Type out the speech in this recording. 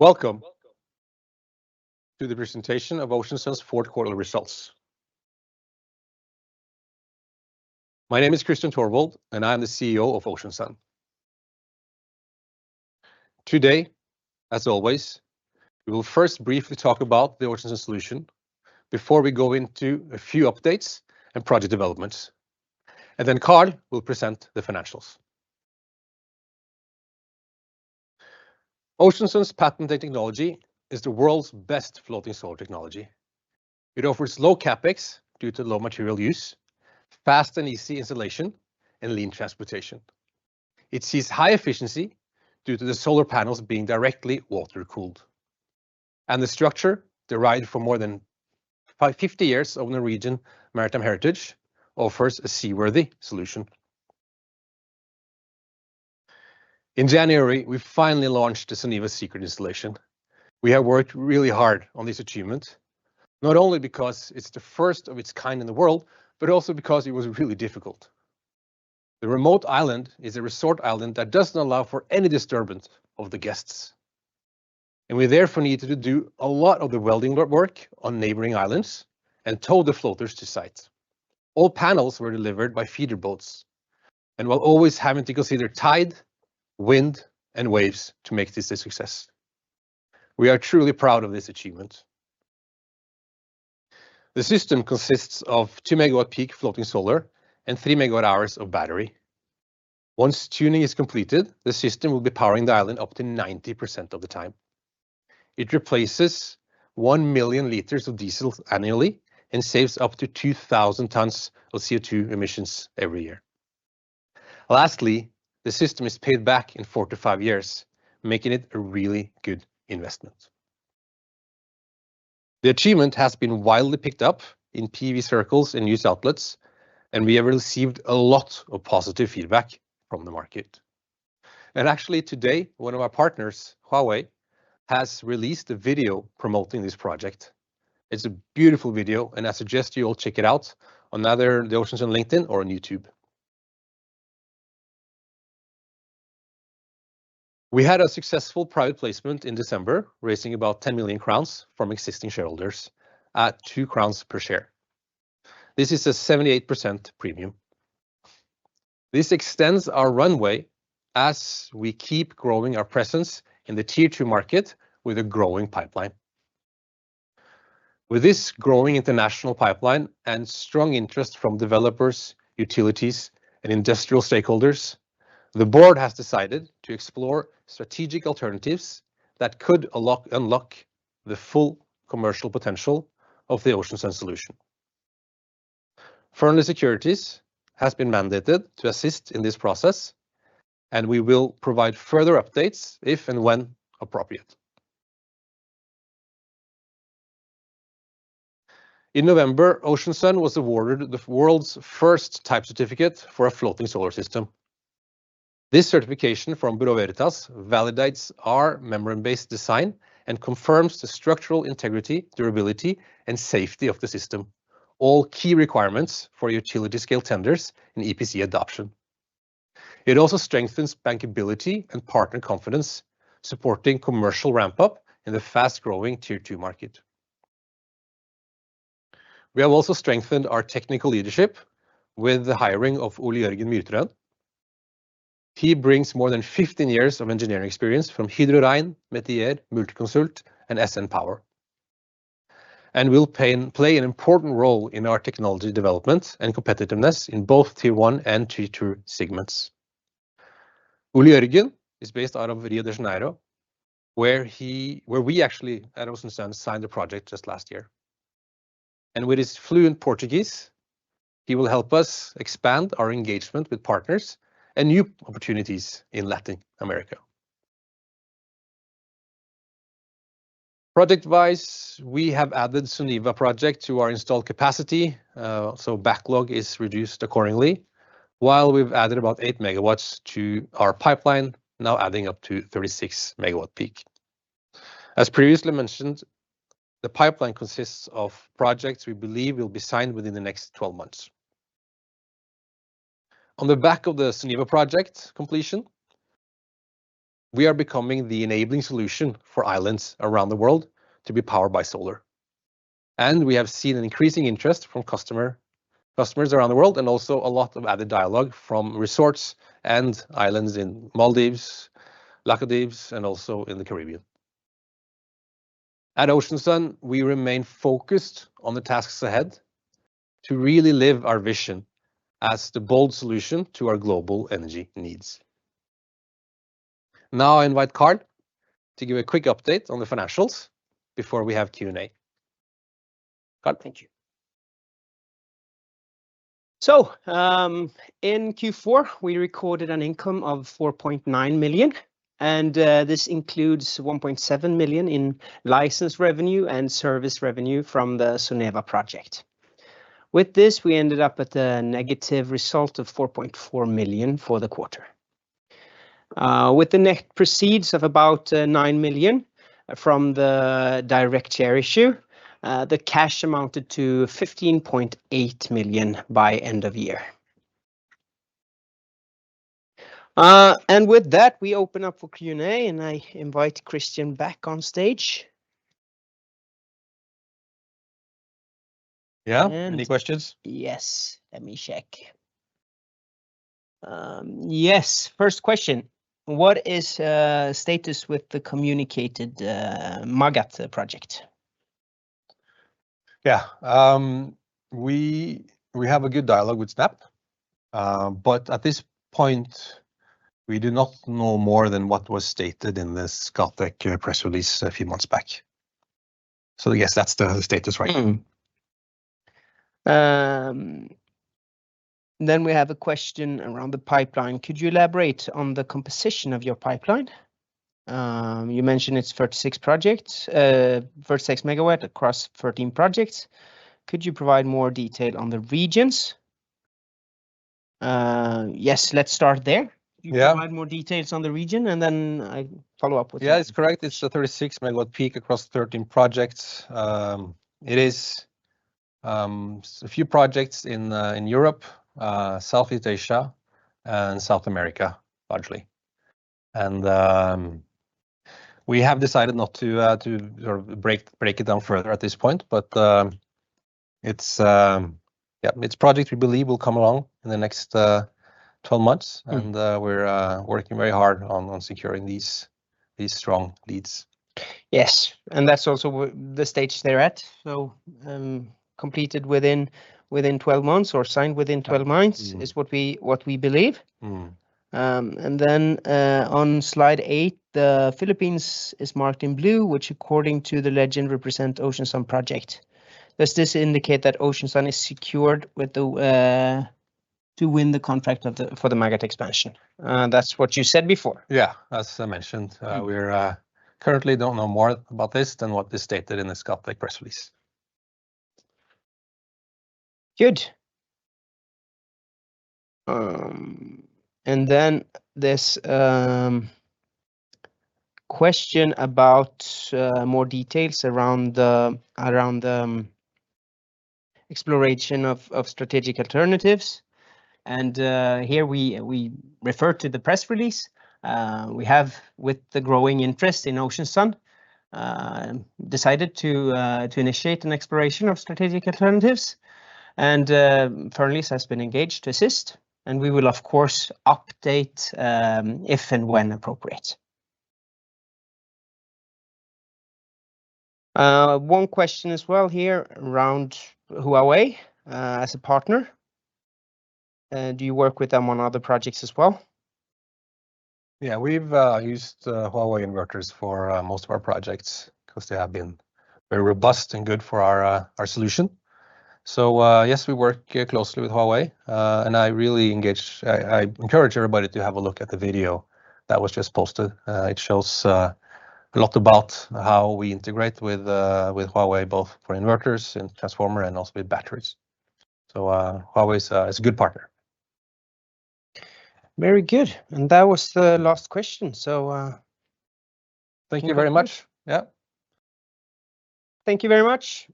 Welcome to the presentation of Ocean Sun's fourth quarter results. My name is Christian Torvold, and I'm the CEO of Ocean Sun. Today, as always, we will first briefly talk about the Ocean Sun solution before we go into a few updates and project developments. And then Carl will present the financials. Ocean Sun's patented technology is the world's best floating solar technology. It offers low capex due to low material use, fast and easy installation, and lean transportation. It sees high efficiency due to the solar panels being directly water-cooled. And the structure, derived from more than 50 years of Norwegian maritime heritage, offers a seaworthy solution. In January, we finally launched the Soneva Secret installation. We have worked really hard on this achievement, not only because it's the first of its kind in the world, but also because it was really difficult. The remote island is a resort island that doesn't allow for any disturbance of the guests. And we therefore needed to do a lot of the welding work on neighboring islands and tow the floaters to site. All panels were delivered by feeder boats, and while always having to consider tide, wind, and waves to make this a success. We are truly proud of this achievement. The system consists of 2 megawatt peak floating solar and 3 megawatt hours of battery. Once tuning is completed, the system will be powering the island up to 90% of the time. It replaces 1 million liters of diesel annually and saves up to 2,000 tons of CO2 emissions every year. Lastly, the system is paid back in 4 to 5 years, making it a really good investment. The achievement has been widely picked up in PV circles and news outlets, and we have received a lot of positive feedback from the market. And actually today, one of our partners, Huawei, has released a video promoting this project. It's a beautiful video, and I suggest you all check it out on either the Ocean Sun LinkedIn or on YouTube. We had a successful private placement in December, raising about 10 million crowns from existing shareholders at 2 crowns per share. This is a 78% premium. This extends our runway as we keep growing our presence in the Tier 2 market with a growing pipeline. With this growing international pipeline and strong interest from developers, utilities, and industrial stakeholders, the board has decided to explore strategic alternatives that could unlock the full commercial potential of the Ocean Sun solution. Fearnley Securities has been mandated to assist in this process, and we will provide further updates if and when appropriate. In November, Ocean Sun was awarded the world's first type certificate for a floating solar system. This certification from Bureau Veritas validates our membrane-based design and confirms the structural integrity, durability, and safety of the system, all key requirements for utility-scale tenders and EPC adoption. It also strengthens bankability and partner confidence, supporting commercial ramp-up in the fast-growing Tier 2 market. We have also strengthened our technical leadership with the hiring of Ole Jørgen Myrtrøen. He brings more than 15 years of engineering experience from Hydro Rein, Metier, Multiconsult, and SN Power, and will play an important role in our technology development and competitiveness in both Tier 1 and Tier 2 segments. Ole Jørgen is based out of Rio de Janeiro, where we actually at Ocean Sun signed the project just last year. And with his fluent Portuguese, he will help us expand our engagement with partners and new opportunities in Latin America. Project-wise, we have added Soneva project to our installed capacity, so backlog is reduced accordingly, while we've added about 8 megawatts to our pipeline, now adding up to 36 megawatt peak. As previously mentioned, the pipeline consists of projects we believe will be signed within the next 12 months. On the back of the Soneva project completion, we are becoming the enabling solution for islands around the world to be powered by solar. And we have seen an increasing interest from customers around the world, and also a lot of added dialogue from resorts and islands in Maldives, Laccadives, and also in the Caribbean. At Ocean Sun, we remain focused on the tasks ahead to really live our vision as the bold solution to our global energy needs. Now I invite Carl to give a quick update on the financials before we have Q&A. Carl, thank you. So in Q4, we recorded an income of 4.9 million, and this includes 1.7 million in license revenue and service revenue from the Soneva project. With this, we ended up at a negative result of 4.4 million for the quarter. With the net proceeds of about 9 million from the direct share issue, the cash amounted to 15.8 million by end of year. And with that, we open up for Q&A, and I invite Christian back on stage. Yeah, any questions? Yes, let me check. Yes, first question. What is status with the communicated Magat project? Yeah, we have a good dialogue with Snap, but at this point, we do not know more than what was stated in the Scatec press release a few months back. So yes, that's the status right now. Then we have a question around the pipeline. Could you elaborate on the composition of your pipeline? You mentioned it's 36 projects, 36 megawatt across 13 projects. Could you provide more detail on the regions? Yes, let's start there. You provide more details on the region, and then I follow up with. Yeah, it's correct. It's a 36 megawatt peak across 13 projects. It is a few projects in Europe, Southeast Asia, and South America, largely. And we have decided not to sort of break it down further at this point, but it's project we believe will come along in the next 12 months, and we're working very hard on securing these strong leads. Yes, and that's also the stage they're at. So completed within 12 months or signed within 12 months is what we believe. And then on slide 8, the Philippines is marked in blue, which according to the legend represent Ocean Sun project. Does this indicate that Ocean Sun is secured with the to win the contract for the Magat expansion? That's what you said before. Yeah, as I mentioned, we're currently don't know more about this than what is stated in the Scatec press release. Good. And then this question about more details around the exploration of strategic alternatives. And here we refer to the press release. We have, with the growing interest in Ocean Sun, decided to initiate an exploration of strategic alternatives. And Fernlease has been engaged to assist, and we will, of course, update if and when appropriate. One question as well here around Huawei as a partner. Do you work with them on other projects as well? Yeah, we've used Huawei inverters for most of our projects because they have been very robust and good for our solution. So yes, we work closely with Huawei, and I encourage everybody to have a look at the video that was just posted. It shows a lot about how we integrate with Huawei, both for inverters and transformer, and also with batteries. So Huawei is a good partner. Very good. And that was the last question. So thank you very much. Yeah. Thank you very much.